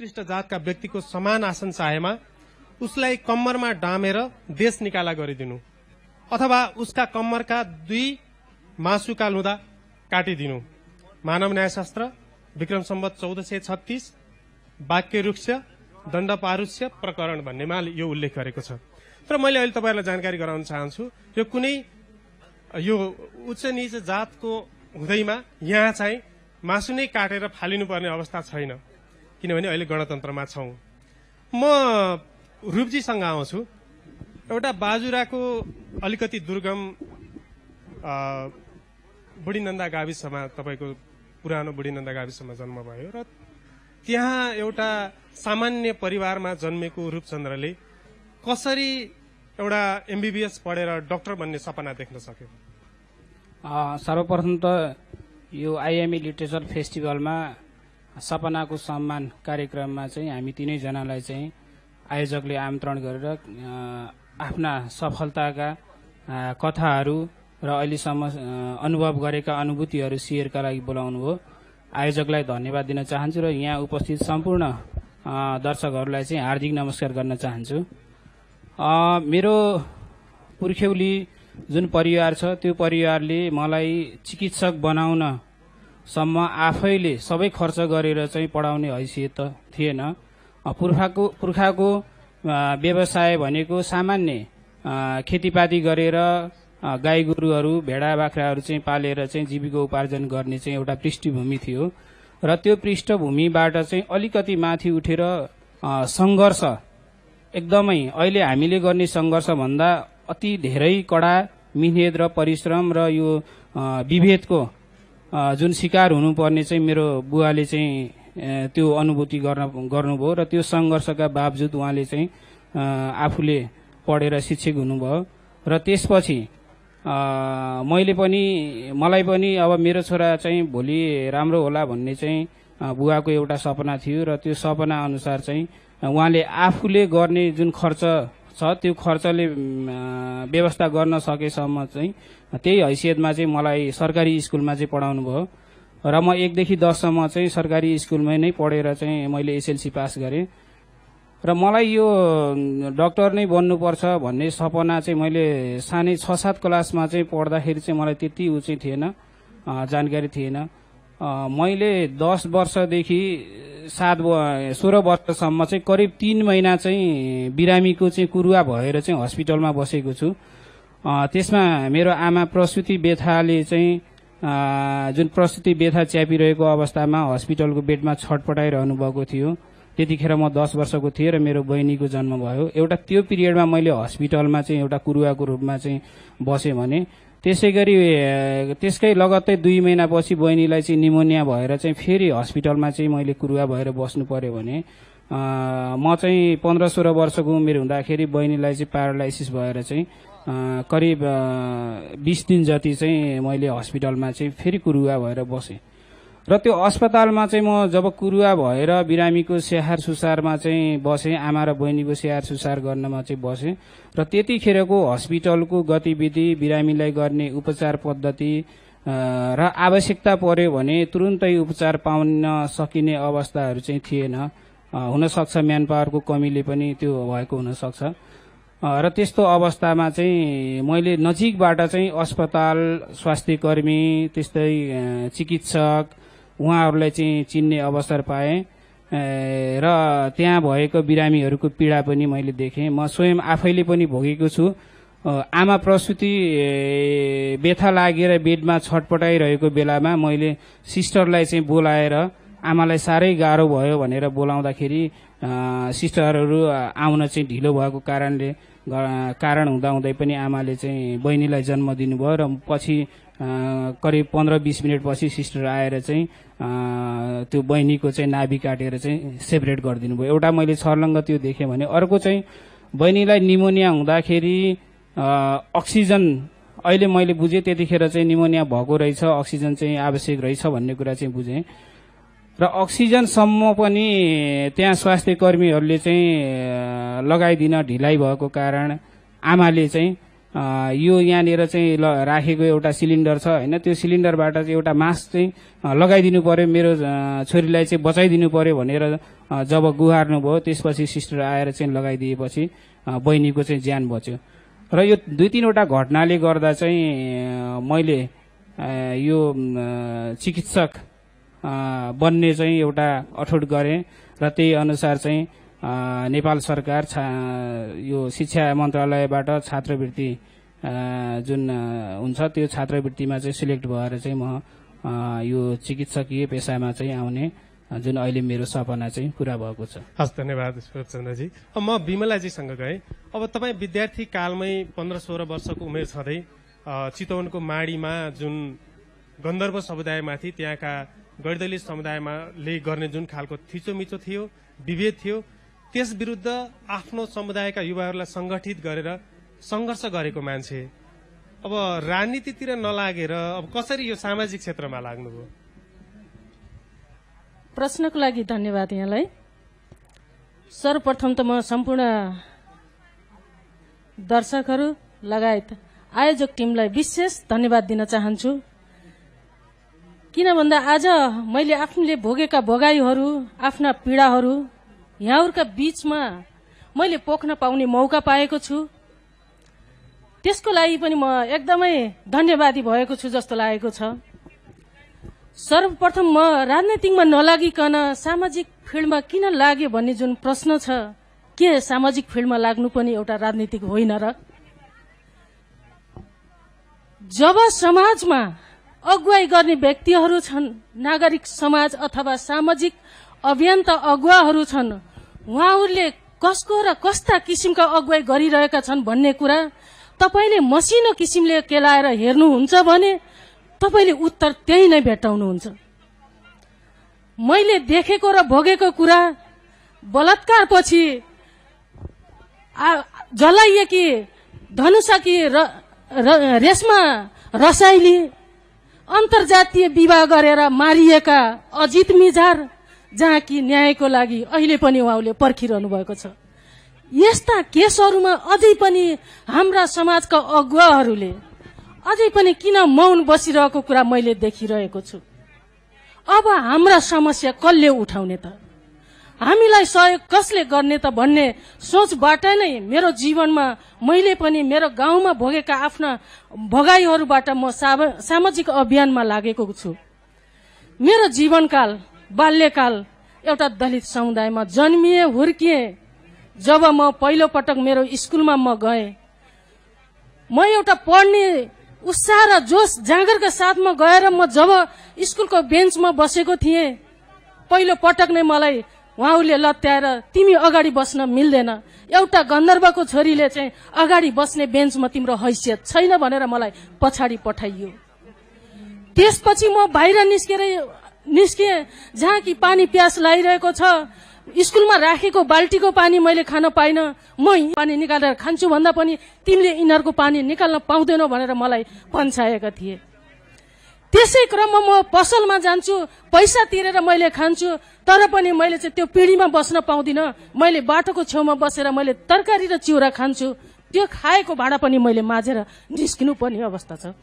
उत्कृष्ट जातका व्यक्तिको समान आसन चाहेमा उसलाई कम्मरमा डामेर देश निकाला गरिदिनु अथवा उसका कम्मरका 2 मासुका लुदा काटिदिनु। मानव न्यायशास्त्र विक्रम सम्वत 1436 वाक्य रुक्ष दण्ड पारुष्य प्रकरण भन्नेमा यो उल्लेख गरेको छ। तर मैले अहिले तपाईहरुलाई जानकारी गराउन चाहन्छु यो कुनै यो उच्च नीच जातको हुँदैमा यहाँ चाहिँ मासु नै काटेर फालिनुपर्ने अवस्था छैन, किनभने अहिले गणतन्त्रमा छौं। म रूपजीसँग आउँछु। एउटा बाजुराको अलिकति दुर्गम बुढीनन्दा गाविसमा तपाईको पुरानो बुढीनन्दा गाविसमा जन्म भयो र त्यहाँ एउटा सामान्य परिवारमा जन्मेको रूपचन्द्रले कसरी एउटा एमबीबीएस पढेर डाक्टर बन्ने सपना देख्न सक्यो? सर्वप्रथम त यो आइएमए लिटरेचर फेस्टिभलमा सपनाको सम्मान कार्यक्रममा चाहिँ हामी तीनैजनालाई चाहिँ आयोजकले आमन्त्रण गरेर आफ्ना सफलताका कथाहरू र अहिलेसम्म अनुभव गरेका अनुभूतिहरू शेयरका लागि बोलाउनु भयो। आयोजकलाई धन्यवाद दिन चाहन्छु र यहाँ उपस्थित सम्पूर्ण दर्शकहरूलाई चाहिँ हार्दिक नमस्कार गर्न चाहन्छु। मेरो पुर्ख्यौली जुन परिवार छ त्यो परिवारले मलाई चिकित्सक बनाउन सम्म आफैले सबै खर्च गरेर चाहिँ पढाउने हैसियत त थिएन। पुर्खाको व्यवसाय भनेको सामान्य खेतीपाती गरेर गाई गोरुहरू भेडा बाख्राहरू चाहिँ पालेर चाहिँ जीविकोपार्जन गर्ने चाहिँ एउटा पृष्ठभूमि थियो र त्यो पृष्ठभूमिबाट चाहिँ अलिकति माथि उठेर संघर्ष एकदमै अहिले हामीले गर्ने संघर्ष भन्दा अति धेरै कडा मिहिनेत र परिश्रम र यो विभेदको जुन शिकार हुनुपर्ने चाहिँ मेरो बुवाले चाहिँ त्यो अनुभूति गर्नुभयो र त्यो संघर्षका बावजुद उहाँले चाहिँ आफूले पढेर शिक्षक हुनुभयो र त्यसपछि मलाई पनि अब मेरो छोरा चाहिँ भोलि राम्रो होला भन्ने चाहिँ बुवाको एउटा सपना थियो र त्यो सपना अनुसार चाहिँ उहाँले आफूले गर्ने जुन खर्च छ त्यो खर्चले व्यवस्था गर्न सकेसम्म चाहिँ त्यही हैसियतमा चाहिँ मलाई सरकारी स्कुलमा चाहिँ पढाउनु भयो र म 1 देखि 10 सम्म चाहिँ सरकारी स्कुलमै नै पढेर चाहिँ मैले एसएलसी पास गरेँ र मलाई यो डाक्टर नै बन्नुपर्छ भन्ने सपना चाहिँ मैले सानै 6-7 क्लासमा चाहिँ पढ्दाखेरि चाहिँ मलाई त्यति उ चाहिँ थिएन, जानकारी थिएन। मैले 10 वर्षदेखि 16 वर्षसम्म चाहिँ करिब 3 महिना चाहिँ बिरामीको चाहिँ कुरुवा भएर चाहिँ हस्पिटलमा बसेको छु। त्यसमा मेरो आमा प्रसुति व्यथाले चाहिँ जुन प्रसुति व्यथा च्यापिरहेको अवस्थामा हस्पिटलको बेडमा छटपटाइरहनु भएको थियो। त्यतिखेर म 10 वर्षको थिएँ र मेरो बहिनीको जन्म भयो। एउटा त्यो पिरियडमा मैले हस्पिटलमा चाहिँ एउटा कुरुवाको रूपमा चाहिँ बसेँ भने त्यसैगरी त्यसकै लगत्तै 2 महिनापछि बहिनीलाई चाहिँ निमोनिया भएर चाहिँ फेरि हस्पिटलमा चाहिँ मैले कुरुवा भएर बस्नु पर्यो भने म चाहिँ 15-16 वर्षको उमेर हुँदाखेरि बहिनीलाई चाहिँ प्यारालाइसिस भएर चाहिँ करिब 20 दिन जति चाहिँ मैले हस्पिटलमा चाहिँ फेरि कुरुवा भएर बसेँ र त्यो अस्पतालमा चाहिँ म जब कुरुवा भएर बिरामीको स्याहार सुसारमा चाहिँ बसेँ, आमा र बहिनीको स्याहार सुसार गर्नमा चाहिँ बसेँ र त्यतिखेरको हस्पिटलको गतिविधि, बिरामीलाई गर्ने उपचार पद्धति र आवश्यकता पर्यो भने तुरुन्तै उपचार पाउन सकिने अवस्थाहरू चाहिँ थिएन। हुनसक्छ म्यान पावरको कमीले पनि त्यो भएको हुनसक्छ र त्यस्तो अवस्थामा चाहिँ मैले नजिकबाट चाहिँ अस्पताल, स्वास्थ्य कर्मी, त्यस्तै चिकित्सक उहाँहरूलाई चाहिँ चिन्ने अवसर पाएँ र त्यहाँ भएको बिरामीहरूको पीडा पनि मैले देखेँ। म स्वयं आफैले पनि भोगेको छु। आमा प्रसुति व्यथा लागेर बेडमा छटपटाइरहेको बेलामा मैले सिस्टरलाई चाहिँ बोलाएर आमालाई साह्रै गाह्रो भयो भनेर बोलाउँदाखेरि सिस्टरहरू आउन चाहिँ ढिलो भएको कारण हुँदाहुँदै पनि आमाले चाहिँ बहिनीलाई जन्म दिनुभयो र पछि करिब 15-20 मिनटपछि सिस्टर आएर चाहिँ त्यो बहिनीको चाहिँ नाभि काटेर चाहिँ सेपरेट गरिदिनु भयो। एउटा मैले छर्लङ्ग त्यो देखेँ भने अर्को चाहिँ बहिनीलाई निमोनिया हुँदाखेरि अक्सिजन अहिले मैले बुझेँ त्यतिखेर चाहिँ निमोनिया भएको रहेछ, अक्सिजन चाहिँ आवश्यक रहेछ भन्ने कुरा चाहिँ बुझेँ र अक्सिजनसम्म पनि त्यहाँ स्वास्थ्य कर्मीहरूले चाहिँ लगाइदिन ढिलाइ भएको कारण आमाले चाहिँ यो यहाँनिर चाहिँ राखेको एउटा सिलिन्डर छ होइन, त्यो सिलिन्डरबाट चाहिँ एउटा मास्क चाहिँ लगाइदिनु पर्यो, मेरो छोरीलाई चाहिँ बचाइदिनु पर्यो भनेर जब गुहार्नु भयो, त्यसपछि सिस्टर आएर चाहिँ लगाइदिएपछि बहिनीको चाहिँ ज्यान बच्यो। र यो 2-3वटा घटनाले गर्दा चाहिँ मैले यो चिकित्सक बन्ने चाहिँ एउटा अठोट गरेँ र त्यही अनुसार चाहिँ नेपाल सरकार यो शिक्षा मन्त्रालयबाट छात्रवृत्ति जुन हुन्छ त्यो छात्रवृत्तिमा चाहिँ सिलेक्ट भएर चाहिँ म यो चिकित्सकीय पेसामा चाहिँ आउने जुन अहिले मेरो सपना चाहिँ पूरा भएको छ। हस्, धन्यवाद चन्द्रजी। अब म विमलाजीसँग गएँ। अब तपाईँ विद्यार्थी कालमै 15-16 वर्षको उमेर छँदै चितवनको माडीमा जुन गन्धर्व समुदायमाथि त्यहाँका गैरदलीय समुदायले गर्ने जुन खालको थिचोमिचो थियो, विभेद थियो, त्यस विरुद्ध आफ्नो समुदायका युवाहरूलाई संगठित गरेर संघर्ष गरेको मान्छे अब राजनीतितिर नलागेर अब कसरी यो सामाजिक क्षेत्रमा लाग्नुभयो? प्रश्नको लागि धन्यवाद यहाँलाई। सर्वप्रथम त म सम्पूर्ण दर्शकहरू लगायत आयोजक टिमलाई विशेष धन्यवाद दिन चाहन्छु। किन भन्दा आज मैले आफूले भोगेका भोगाईहरू, आफ्ना पीडाहरू यहाँहरूका बीचमा मैले पोख्न पाउने मौका पाएको छु। त्यसको लागि पनि म एकदमै धन्यवादी भएको छु जस्तो लागेको छ। सर्वप्रथम म राजनीतिकमा नलागिकन सामाजिक फिल्डमा किन लाग्यो भन्ने जुन प्रश्न छ, के सामाजिक फिल्डमा लाग्नु पनि एउटा राजनीतिक होइन र? जब समाजमा अगुवाई गर्ने व्यक्तिहरू छन्, नागरिक समाज अथवा सामाजिक अभियन्ता अगुवाहरू छन्, उहाँहरूले कसको र कस्ता किसिमका अगुवाई गरिरहेका छन् भन्ने कुरा तपाईले मसिनो किसिमले केलाएर हेर्नुहुन्छ भने तपाईले उत्तर त्यही नै भेट्टाउनुहुन्छ। मैले देखेको र भोगेको कुरा बलात्कारपछि जलाइएकी धनुषाकी रेशमा रसाइली, अन्तर्जातीय विवाह गरेर मारिएका अजित मिजार, जहाँ कि न्यायको लागि अहिले पनि उहाँले पर्खिरहनु भएको छ। यस्ता केसहरूमा अझै पनि हाम्रा समाजका अगुवाहरूले अझै पनि किन मौन बसिरहेको कुरा मैले देखिरहेको छु। अब हाम्रा समस्या कसले उठाउने त, हामीलाई सहयोग कसले गर्ने त भन्ने सोचबाट नै मेरो जीवनमा मैले पनि मेरो गाउँमा भोगेका आफ्ना भोगाईहरूबाट म सामाजिक अभियानमा लागेको छु। मेरो जीवनकाल, बाल्यकाल एउटा दलित समुदायमा जन्मिए, हुर्किए। जब म पहिलो पटक मेरो स्कुलमा म गएँ, म एउटा पढ्ने उत्साह र जोश जाँगरका साथमा गएर म जब स्कुलको बेन्चमा बसेको थिएँ, पहिलो पटक नै मलाई उहाँहरूले लत्याएर तिमी अगाडि बस्न मिल्दैन, एउटा गन्धर्वको छोरीले चाहिँ अगाडि बस्ने बेन्चमा तिम्रो हैसियत छैन भनेर मलाई पछाडि पठाइयो। त्यसपछि म बाहिर निस्किएँ जहाँ कि पानी प्यास लागिरहेको छ। स्कुलमा राखेको बाल्टीको पानी मैले खान पाइनँ। म पानी निकालेर खान्छु भन्दा पनि तिमीले यिनीहरूको पानी निकाल्न पाउँदैनौ भनेर मलाई पन्छाएका थिए। त्यसै क्रममा म पसलमा जान्छु, पैसा तिरेर मैले खान्छु, तर पनि मैले चाहिँ त्यो पिँढीमा बस्न पाउँदिनँ। मैले बाटोको छेउमा बसेर मैले तरकारी र चिउरा खान्छु, त्यो खाएको भाडा पनि मैले माझेर निस्किनु पर्ने अवस्था छ।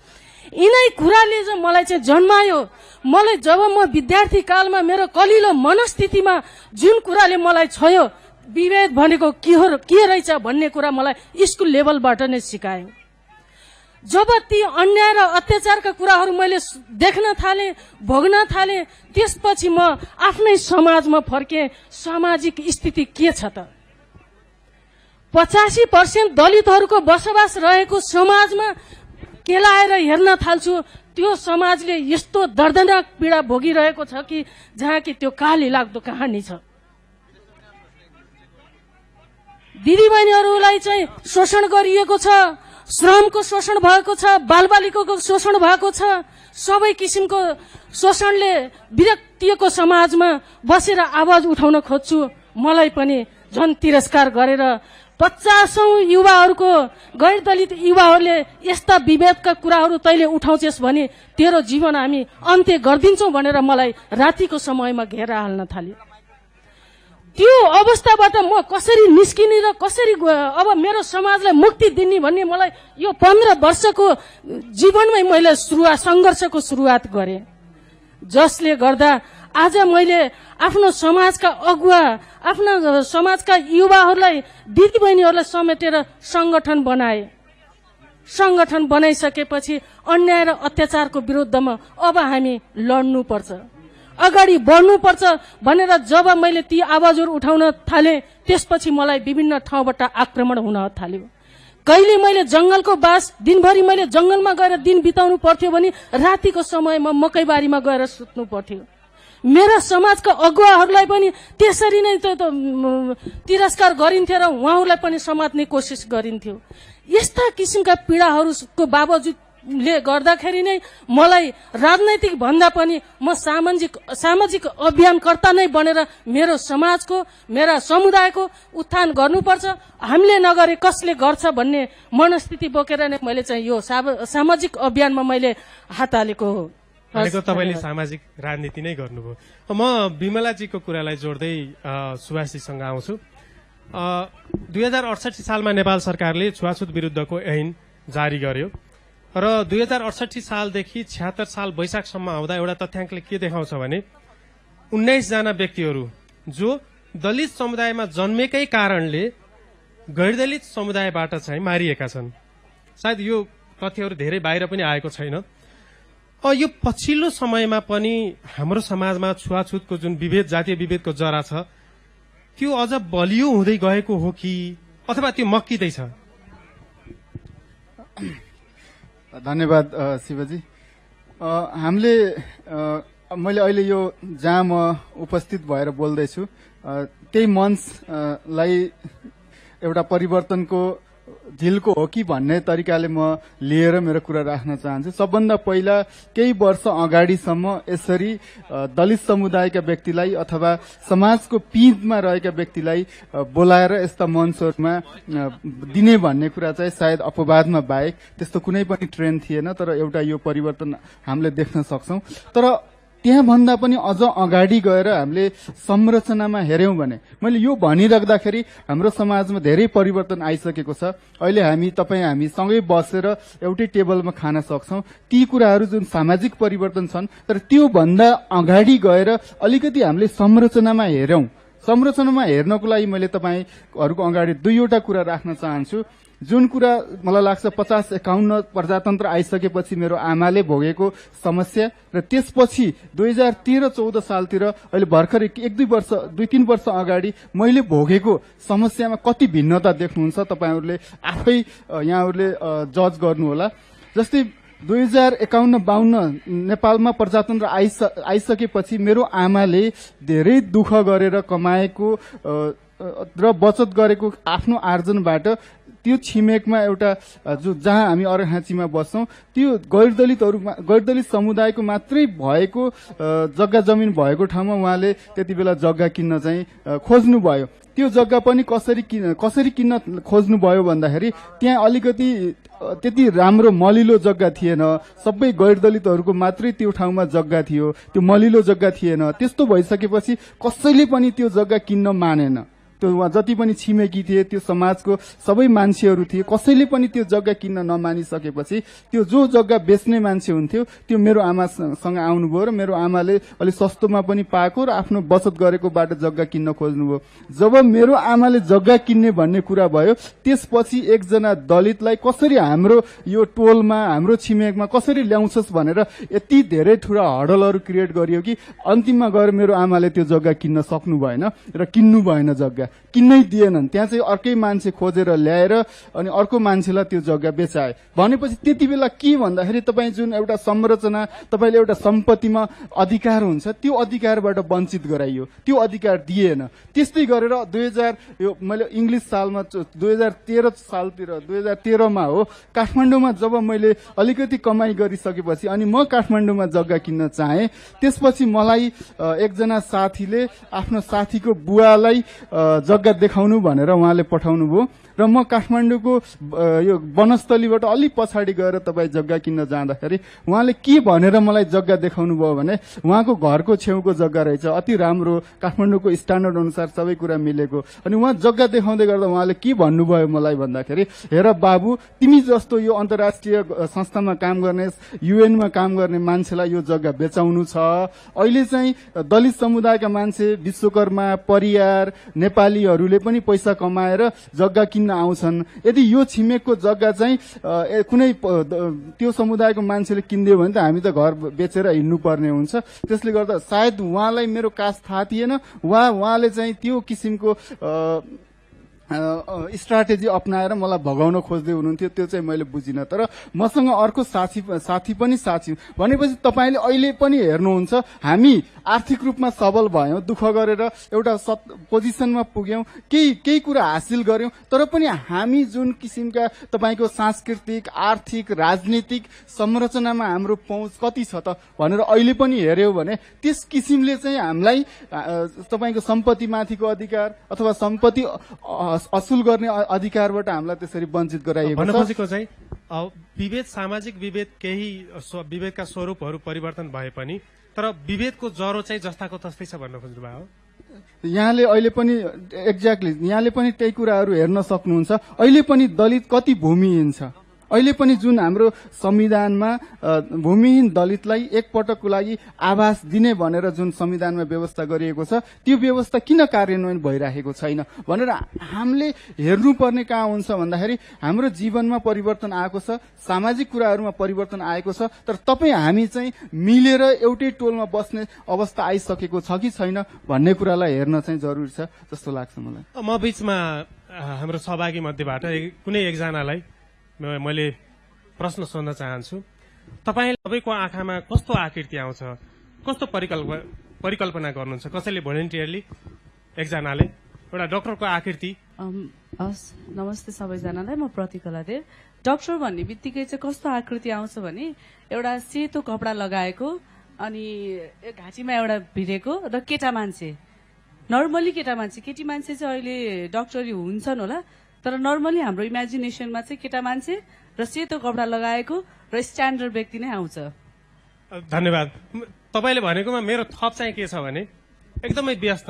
यिनै कुराले चाहिँ मलाई चाहिँ जन्मायो। मलाई जब म विद्यार्थी कालमा मेरो कलिलो मनस्थितिमा जुन कुराले मलाई छोयो, विभेद भनेको के रहेछ भन्ने कुरा मलाई स्कुल लेभलबाट नै सिकायो। जब ती अन्याय र अत्याचारका कुराहरू मैले देख्न थालेँ, भोग्न थालेँ, त्यसपछि म आफ्नै समाजमा फर्केँ। सामाजिक स्थिति के छ त? 85% दलितहरूको बसोबास रहेको समाजमा केलाएर हेर्न थाल्छु। त्यो समाजले यस्तो दर्दनाक पीडा भोगिरहेको छ कि जहाँ कि त्यो काली लाग्दो कहानी छ। दिदीबहिनीहरूलाई चाहिँ शोषण गरिएको छ, श्रमको शोषण भएको छ, बालबालिकाको शोषण भएको छ। सबै किसिमको शोषणले विरक्तिको समाजमा बसेर आवाज उठाउन खोज्छु। मलाई पनि झन् तिरस्कार गरेर 50औं युवाहरूको, गैर दलित युवाहरूले यस्ता विभेदका कुराहरू तैले उठाउँछेस् भने तेरो जीवन हामी अन्त्य गरिदिन्छौँ भनेर मलाई रातिको समयमा घेरा हाल्न थाल्यो। त्यो अवस्थाबाट म कसरी निस्किने र कसरी अब मेरो समाजलाई मुक्ति दिने भन्ने मलाई यो 15 वर्षको जीवनमै मैले सङ्घर्षको सुरुवात गरेँ, जसले गर्दा आज मैले आफ्नो समाजका अगुवा, आफ्ना समाजका युवाहरूलाई, दिदीबहिनीहरूलाई समेटेर संगठन बनाए। संगठन बनाइसकेपछि अन्याय र अत्याचारको विरुद्धमा अब हामी लड्नुपर्छ, अगाडि बढ्नुपर्छ भनेर जब मैले ती आवाजहरू उठाउन थालेँ, त्यसपछि मलाई विभिन्न ठाउँबाट आक्रमण हुन थाल्यो। कहिले मैले जंगलको बास, दिनभरि मैले जंगलमा गएर दिन बिताउनु पर्थ्यो भने रातिको समयमा मकैबारीमा गएर सुत्नु पर्थ्यो। मेरा समाजका अगुवाहरूलाई पनि त्यसरी नै तिरस्कार गरिन्थ्यो र उहाँहरूलाई पनि समात्ने कोसिस गरिन्थ्यो। यस्ता किसिमका पीडाहरूको बावजुदले गर्दाखेरि नै मलाई राजनैतिक भन्दा पनि म सामाजिक अभियानकर्ता नै बनेर मेरो समाजको, मेरा समुदायको उत्थान गर्नुपर्छ, हामीले नगरे कसले गर्छ भन्ने मनस्थिति बोकेर नै मैले चाहिँ यो सामाजिक अभियानमा मैले हात हालेको हो। भनेको तपाईँले सामाजिक राजनीति नै गर्नुभयो। म विमलाजीको कुरालाई जोड्दै सुभाषजीसँग आउँछु। 2068 सालमा नेपाल सरकारले छुवाछुत विरुद्धको ऐन जारी गर्यो र 2068 सालदेखि 76 साल वैशाखसम्म आउँदा एउटा तथ्याङ्कले के देखाउँछ भने 19 जना व्यक्तिहरू जो दलित समुदायमा जन्मेकै कारणले गैरदलित समुदायबाट चाहिँ मारिएका छन्। सायद यो तथ्यहरू धेरै बाहिर पनि आएको छैन। यो पछिल्लो समयमा पनि हाम्रो समाजमा छुवाछुतको जुन विभेद, जातीय विभेदको जरा छ, त्यो अझ बलियो हुँदै गएको हो कि अथवा त्यो मक्किँदैछ? धन्यवाद शिवजी। हामीले मैले अहिले यो जहाँ म उपस्थित भएर बोल्दैछु त्यही मञ्चलाई एउटा परिवर्तनको झिल्को हो कि भन्ने तरिकाले म लिएर मेरो कुरा राख्न चाहन्छु। सबभन्दा पहिला केही वर्ष अगाडिसम्म यसरी दलित समुदायका व्यक्तिलाई अथवा समाजको पीडमा रहेका व्यक्तिलाई बोलाएर यस्ता मञ्चहरूमा दिने भन्ने कुरा चाहिँ सायद अपवादमा बाहेक त्यस्तो कुनै पनि ट्रेन्ड थिएन। तर एउटा यो परिवर्तन हामीले देख्न सक्छौं। तर त्यहाँभन्दा पनि अझ अगाडि गएर हामीले संरचनामा हेर्यौं भने मैले यो भनिराख्दाखेरि हाम्रो समाजमा धेरै परिवर्तन आइसकेको छ। अहिले हामी सँगै बसेर एउटै टेबलमा खान सक्छौं। ती कुराहरू जुन सामाजिक परिवर्तन छन्, तर त्यो भन्दा अगाडि गएर अलिकति हामीले संरचनामा हेर्यौं। संरचनामा हेर्नको लागि मैले तपाईहरूको अगाडि दुईवटा कुरा राख्न चाहन्छु। जुन कुरा मलाई लाग्छ 50-51 प्रजातन्त्र आइसकेपछि मेरो आमाले भोगेको समस्या र त्यसपछि 2013-14 सालतिर अहिले भर्खरै 2-3 वर्ष अगाडि मैले भोगेको समस्यामा कति भिन्नता देख्नुहुन्छ तपाईहरूले आफै यहाँहरूले जज गर्नुहोला। जस्तै 2051-52 नेपालमा प्रजातन्त्र आइसकेपछि मेरो आमाले धेरै दुःख गरेर कमाएको र बचत गरेको आफ्नो आर्जनबाट त्यो छिमेकमा एउटा जहाँ हामी अरहाँचीमा बस्छौं त्यो गैरदलित समुदायको मात्रै भएको जग्गा जमिन भएको ठाउँमा उहाँले त्यति बेला जग्गा किन्न चाहिँ खोज्नु भयो। त्यो जग्गा पनि कसरी किन्न खोज्नु भयो भन्दाखेरि त्यहाँ अलिकति त्यति राम्रो मलिलो जग्गा थिएन। सबै गैरदलितहरूको मात्रै त्यो ठाउँमा जग्गा थियो, त्यो मलिलो जग्गा थिएन। त्यस्तो भइसकेपछि कसैले पनि त्यो जग्गा किन्न मानेन। त्यो जति पनि छिमेकी थिए, त्यो समाजको सबै मान्छेहरू थिए, कसैले पनि त्यो जग्गा किन्न नमानिसकेपछि त्यो जो जग्गा बेच्ने मान्छे हुन्थ्यो त्यो मेरो आमासँग आउनुभयो र मेरो आमाले अलि सस्तोमा पनि पाएको र आफ्नो बचत गरेकोबाट जग्गा किन्न खोज्नुभयो। जब मेरो आमाले जग्गा किन्ने भन्ने कुरा भयो, त्यसपछि एकजना दलितलाई कसरी हाम्रो यो टोलमा, हाम्रो छिमेकमा कसरी ल्याउँछस् भनेर यति धेरै ठूला हडलहरू क्रिएट गरियो कि अन्तिममा गएर मेरो आमाले त्यो जग्गा किन्न सक्नु भएन र किन्नु भएन। जग्गा किन्नै दिएनन्। त्यहाँ चाहिँ अर्कै मान्छे खोजेर ल्याएर अनि अर्को मान्छेलाई त्यो जग्गा बेचाए। भनेपछि त्यति बेला के भन्दाखेरि तपाईँ जुन एउटा संरचना, तपाईँले एउटा सम्पत्तिमा अधिकार हुन्छ, त्यो अधिकारबाट वञ्चित गराइयो, त्यो अधिकार दिएन। त्यस्तै गरेर यो मैले इंग्लिश सालमा 2013 मा हो काठमाडौँमा जब मैले अलिकति कमाई गरिसकेपछि अनि म काठमाडौँमा जग्गा किन्न चाहे, त्यसपछि मलाई एकजना साथीले आफ्नो साथीको बुवालाई जग्गा देखाउनु भनेर उहाँले पठाउनु भयो र म काठमाडौँको यो वनस्थलीबाट अलि पछाडि गएर तपाईँ जग्गा किन्न जाँदाखेरि उहाँले के भनेर मलाई जग्गा देखाउनु भयो भने उहाँको घरको छेउको जग्गा रहेछ, अति राम्रो, काठमाडौँको स्ट्यान्डर्ड अनुसार सबै कुरा मिलेको। अनि उहाँ जग्गा देखाउँदै गर्दा उहाँले के भन्नुभयो मलाई भन्दाखेरि, हेर बाबु, तिमी जस्तो यो अन्तर्राष्ट्रिय संस्थामा काम गर्ने, युएनमा काम गर्ने मान्छेलाई यो जग्गा बेचाउनु छ। अहिले चाहिँ दलित समुदायका मान्छे, विश्वकर्मा, परियार, नेपालीहरूले पनि पैसा कमाएर जग्गा किन्न आउँछन्। यदि यो छिमेकको जग्गा चाहिँ कुनै त्यो समुदायको मान्छेले किनिदियो भने त हामी त घर बेचेर हिँड्नु पर्ने हुन्छ। त्यसले गर्दा सायद उहाँलाई मेरो कास्ट थाहा थिएन, उहाँले चाहिँ त्यो किसिमको स्ट्राटेजी अप्नाएर मलाई भगाउन खोज्दै हुनुहुन्थ्यो। त्यो चाहिँ मैले बुझिनँ। तर मसँग अर्को साथी पनि साथी भनेपछि तपाईँले अहिले पनि हेर्नुहुन्छ, हामी आर्थिक रूपमा सबल भयौं, दुःख गरेर एउटा पोजिसनमा पुग्यौं, केही कुरा हासिल गर्यौं, तर पनि हामी जुन किसिमका तपाईँको सांस्कृतिक, आर्थिक, राजनीतिक संरचनामा हाम्रो पहुँच कति छ त भनेर अहिले पनि हेर्यौं भने त्यस किसिमले चाहिँ हामीलाई तपाईँको सम्पत्तिमाथिको अधिकार अथवा सम्पत्ति असुल गर्ने अधिकारबाट हामीलाई त्यसरी वञ्चित गराइएको छ। भनेको चाहिँ विभेद, सामाजिक विभेद, केही विभेदका स्वरूपहरू परिवर्तन भए पनि तर विभेदको जरो चाहिँ जस्ताको तस्तै छ भन्न खोज्नु भयो। यहाँले अहिले पनि एक्ज्याक्टली यहाँले पनि त्यही कुराहरू हेर्न सक्नुहुन्छ। अहिले पनि दलित कति भूमिहीन छ। अहिले पनि जुन हाम्रो संविधानमा भूमिहीन दलितलाई एकपटकको लागि आवास दिने भनेर जुन संविधानमा व्यवस्था गरिएको छ, त्यो व्यवस्था किन कार्यान्वयन भइरहेको छैन भनेर हामीले हेर्नुपर्ने कहाँ हुन्छ भन्दाखेरि हाम्रो जीवनमा परिवर्तन आएको छ, सामाजिक कुराहरूमा परिवर्तन आएको छ, तर तपाईँ हामी चाहिँ मिलेर एउटै टोलमा बस्ने अवस्था आइसकेको छ कि छैन भन्ने कुरालाई हेर्न चाहिँ जरुरी छ जस्तो लाग्छ मलाई। म बीचमा हाम्रो सहभागी मध्येबाट कुनै एकजनालाई मैले प्रश्न सोध्न चाहन्छु। तपाईँको आँखामा कस्तो आकृति आउँछ, कस्तो परिकल्पना गर्नुहुन्छ? कसैले भोलिन्टियरली, एकजनाले एउटा डाक्टरको आकृति। नमस्ते सबैजनालाई, म प्रतिकला देव। डाक्टर भन्ने बित्तिकै चाहिँ कस्तो आकृति आउँछ भने एउटा सेतो कपडा लगाएको अनि घाँटीमा एउटा भिरेको र केटा मान्छे, नर्मली केटा मान्छे। केटी मान्छे चाहिँ अहिले डाक्टरी हुन्छन् होला, तर नर्मली हाम्रो इमेजिनेसनमा चाहिँ केटा मान्छे र सेतो कपडा लगाएको र स्ट्यान्डर्ड व्यक्ति नै आउँछ। धन्यवाद। तपाईँले भनेकोमा मेरो थप चाहिँ के छ भने एकदमै व्यस्त,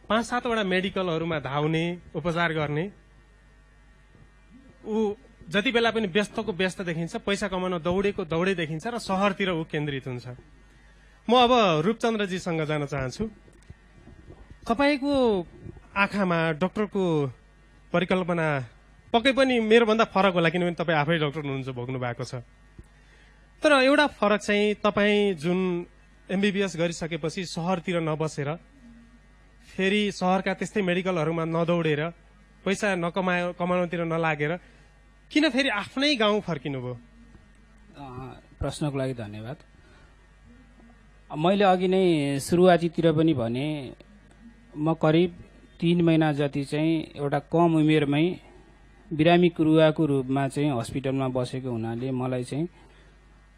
5-7वटा मेडिकलहरूमा धाउने, उपचार गर्ने, ऊ जति बेला पनि व्यस्तको व्यस्त देखिन्छ, पैसा कमाउन दौडेको दौडै देखिन्छ र शहरतिर ऊ केन्द्रित हुन्छ। म अब रूपचन्द्रजीसँग जान चाहन्छु। तपाईँको आँखामा डाक्टरको परिकल्पना पक्कै पनि मेरोभन्दा फरक होला, किनभने तपाईँ आफै डाक्टर हुनुहुन्छ, भोग्नु भएको छ। तर एउटा फरक चाहिँ तपाईँ जुन एमबीबीएस गरिसकेपछि शहरतिर नबसेर फेरि शहरका त्यस्तै मेडिकलहरूमा नदौडेर पैसा कमाउनतिर नलागेर किन फेरि आफ्नै गाउँ फर्किनुभयो? प्रश्नको लागि धन्यवाद। मैले अघि नै सुरुवातीतिर पनि भने म करिब 3 महिना जति चाहिँ एउटा कम उमेरमै बिरामी कुरुवाको रूपमा चाहिँ हस्पिटलमा बसेको हुनाले मलाई चाहिँ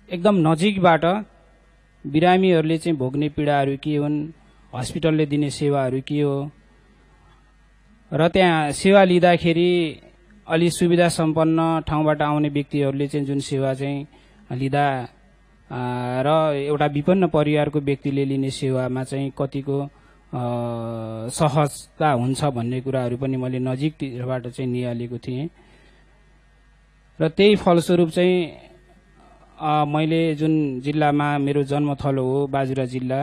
एकदम नजिकबाट बिरामीहरूले चाहिँ भोग्ने पीडाहरू के हुन्, हस्पिटलले दिने सेवाहरू के हो र त्यहाँ सेवा लिँदाखेरि अलि सुविधा सम्पन्न ठाउँबाट आउने व्यक्तिहरूले चाहिँ जुन सेवा चाहिँ लिँदा र एउटा विपन्न परिवारको व्यक्तिले लिने सेवामा चाहिँ कतिको सहजता हुन्छ भन्ने कुराहरू पनि मैले नजिकबाट चाहिँ निहालेको थिएँ। र त्यही फलस्वरूप चाहिँ मैले जुन जिल्लामा मेरो जन्मथलो हो बाजुरा जिल्ला,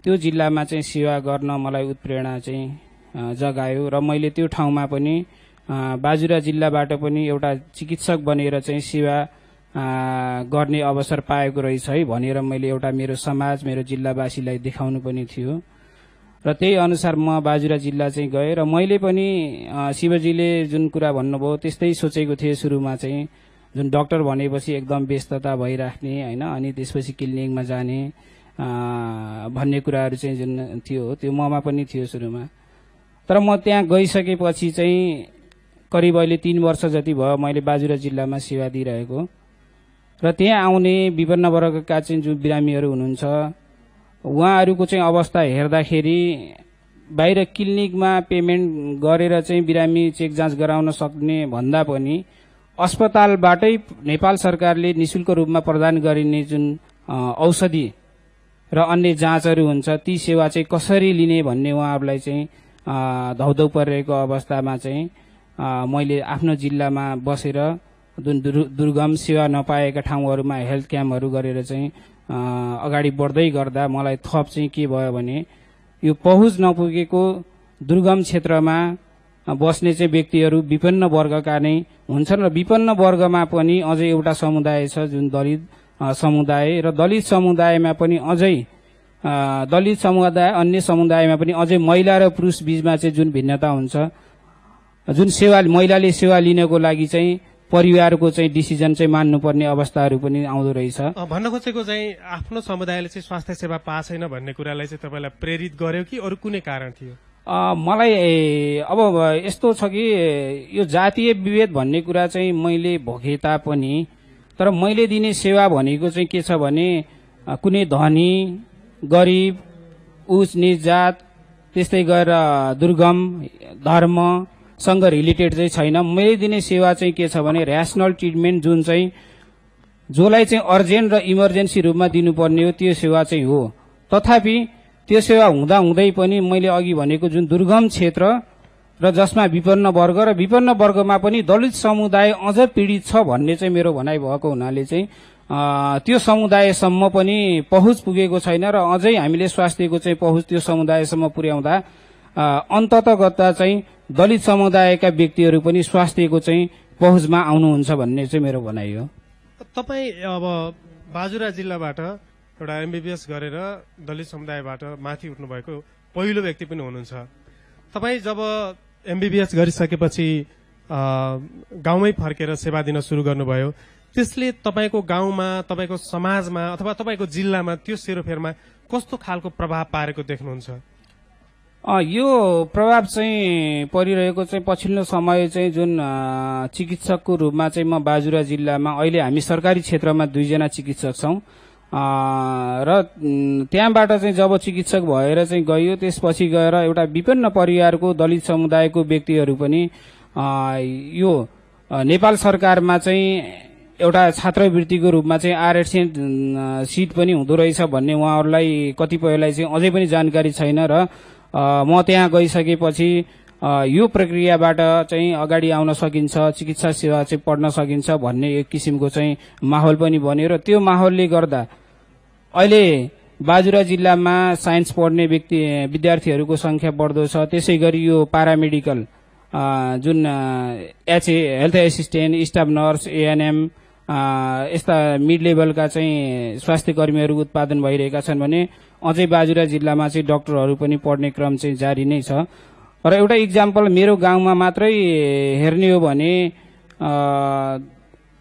त्यो जिल्लामा चाहिँ सेवा गर्न मलाई उत्प्रेरणा चाहिँ जगायो र मैले त्यो ठाउँमा पनि बाजुरा जिल्लाबाट पनि एउटा चिकित्सक बनेर चाहिँ सेवा गर्ने अवसर पाएको रहेछ है भनेर मैले एउटा मेरो समाज, मेरो जिल्लावासीलाई देखाउनु पनि थियो। र त्यही अनुसार म बाजुरा जिल्ला चाहिँ गएँ र मैले पनि शिवजीले जुन कुरा भन्नुभयो त्यस्तै सोचेको थिएँ सुरुमा चाहिँ, जुन डाक्टर भनेपछि एकदम व्यस्तता भइराख्ने होइन, अनि त्यसपछि क्लिनिकमा जाने भन्ने कुराहरू चाहिँ जुन थियो त्यो ममा पनि थियो सुरुमा। तर म त्यहाँ गइसकेपछि चाहिँ करिब अहिले 3 वर्ष जति भयो मैले बाजुरा जिल्लामा सेवा दिइरहेको र त्यहाँ आउने विभिन्न वर्गका चाहिँ जुन बिरामीहरू हुनुहुन्छ उहाँहरूको चाहिँ अवस्था हेर्दाखेरि बाहिर क्लिनिकमा पेमेन्ट गरेर चाहिँ बिरामी चेक जाँच गराउन सक्ने भन्दा पनि अस्पतालबाटै नेपाल सरकारले निशुल्क रूपमा प्रदान गरिने जुन औषधि र अन्य जाँचहरू हुन्छ ती सेवा चाहिँ कसरी लिने भन्ने उहाँहरूलाई चाहिँ धौधौ परिरहेको अवस्थामा चाहिँ मैले आफ्नो जिल्लामा बसेर जुन दुर्गम सेवा नपाएका ठाउँहरूमा हेल्थ क्याम्पहरू गरेर चाहिँ अगाडि बढ्दै गर्दा मलाई थप चाहिँ के भयो भने यो पहुँच नपुगेको दुर्गम क्षेत्रमा बस्ने चाहिँ व्यक्तिहरू विभिन्न वर्गका नै हुन्छन् र विभिन्न वर्गमा पनि अझै एउटा समुदाय छ जुन दलित समुदाय र दलित समुदायमा पनि अझै दलित समुदाय अन्य समुदायमा पनि अझै महिला र पुरुष बीचमा चाहिँ जुन भिन्नता हुन्छ जुन सेवा महिलाले सेवा लिनको लागि चाहिँ परिवारको चाहिँ डिसिजन चाहिँ मान्नुपर्ने अवस्थाहरू पनि आउँदो रहेछ। भन्न खोजेको चाहिँ आफ्नो समुदायले चाहिँ स्वास्थ्य सेवा पाएको छैन भन्ने कुरालाई चाहिँ तपाईँलाई प्रेरित गर्यो कि अरू कुनै कारण थियो? मलाई अब यस्तो छ कि यो जातीय विभेद भन्ने कुरा चाहिँ मैले भोगे तापनि तर मैले दिने सेवा भनेको चाहिँ के छ भने कुनै धनी गरिब उच्च नीच जात त्यस्तै गरेर दुर्गम धर्मसँग रिलेटेड चाहिँ छैन। मैले दिने सेवा चाहिँ के छ भने ऱ्यासनल ट्रिटमेन्ट जुन चाहिँ जसलाई चाहिँ अर्जेन्ट र इमर्जेन्सी रूपमा दिनुपर्ने हो त्यो सेवा चाहिँ हो। तथापि त्यो सेवा हुँदा हुँदै पनि मैले अघि भनेको जुन दुर्गम क्षेत्र र जसमा विपन्न वर्ग र विपन्न वर्गमा पनि दलित समुदाय अझ पीडित छ भन्ने चाहिँ मेरो भनाइ भएको हुनाले चाहिँ त्यो समुदायसम्म पनि पहुँच पुगेको छैन र अझै हामीले स्वास्थ्यको चाहिँ पहुँच त्यो समुदायसम्म पुर्याउँदा अन्ततगत चाहिँ दलित समुदायका व्यक्तिहरू पनि स्वास्थ्यको चाहिँ पहुँचमा आउनुहुन्छ भन्ने चाहिँ मेरो भनाइ हो। तपाईँ अब बाजुरा जिल्लाबाट एउटा एमबीबीएस गरेर दलित समुदायबाट माथि उठ्नु भएको पहिलो व्यक्ति पनि हुनुहुन्छ। तपाईँ जब एमबीबीएस गरिसकेपछि गाउँमै फर्केर सेवा दिन सुरु गर्नुभयो त्यसले तपाईँको गाउँमा तपाईँको समाजमा अथवा तपाईँको जिल्लामा त्यो सेरोफेरमा कस्तो खालको प्रभाव पारेको देख्नुहुन्छ? यो प्रभाव चाहिँ परिरहेको चाहिँ पछिल्लो समय चाहिँ जुन चिकित्सकको रूपमा चाहिँ म बाजुरा जिल्लामा अहिले हामी सरकारी क्षेत्रमा 2 जना चिकित्सक छौं र त्यहाँबाट चाहिँ जब चिकित्सक भएर चाहिँ गयो त्यसपछि गएर एउटा विभिन्न परिवारको दलित समुदायको व्यक्तिहरू पनि यो नेपाल सरकारमा चाहिँ एउटा छात्रवृत्तिको रूपमा चाहिँ आरक्षण सिट पनि हुँदो रहेछ भन्ने उहाँहरूलाई कतिपयलाई चाहिँ अझै पनि जानकारी छैन र म त्यहाँ गइसकेपछि यो प्रक्रियाबाट चाहिँ अगाडि आउन सकिन्छ चिकित्सा सेवा चाहिँ पढ्न सकिन्छ भन्ने एक किसिमको चाहिँ माहौल पनि बन्यो र त्यो माहौलले गर्दा अहिले बाजुरा जिल्लामा साइन्स पढ्ने विद्यार्थीहरूको संख्या बढ्दो छ। त्यसै गरी यो पारामेडिकल जुन HA health assistant staff nurse ANM यस्ता मिड लेभलका चाहिँ स्वास्थ्य कर्मीहरू उत्पादन भइरहेका छन् भने अझै बाजुरा जिल्लामा चाहिँ डाक्टरहरू पनि पढ्ने क्रम चाहिँ जारी नै छ। र एउटा इक्जाम्पल मेरो गाउँमा मात्रै हेर्ने हो भने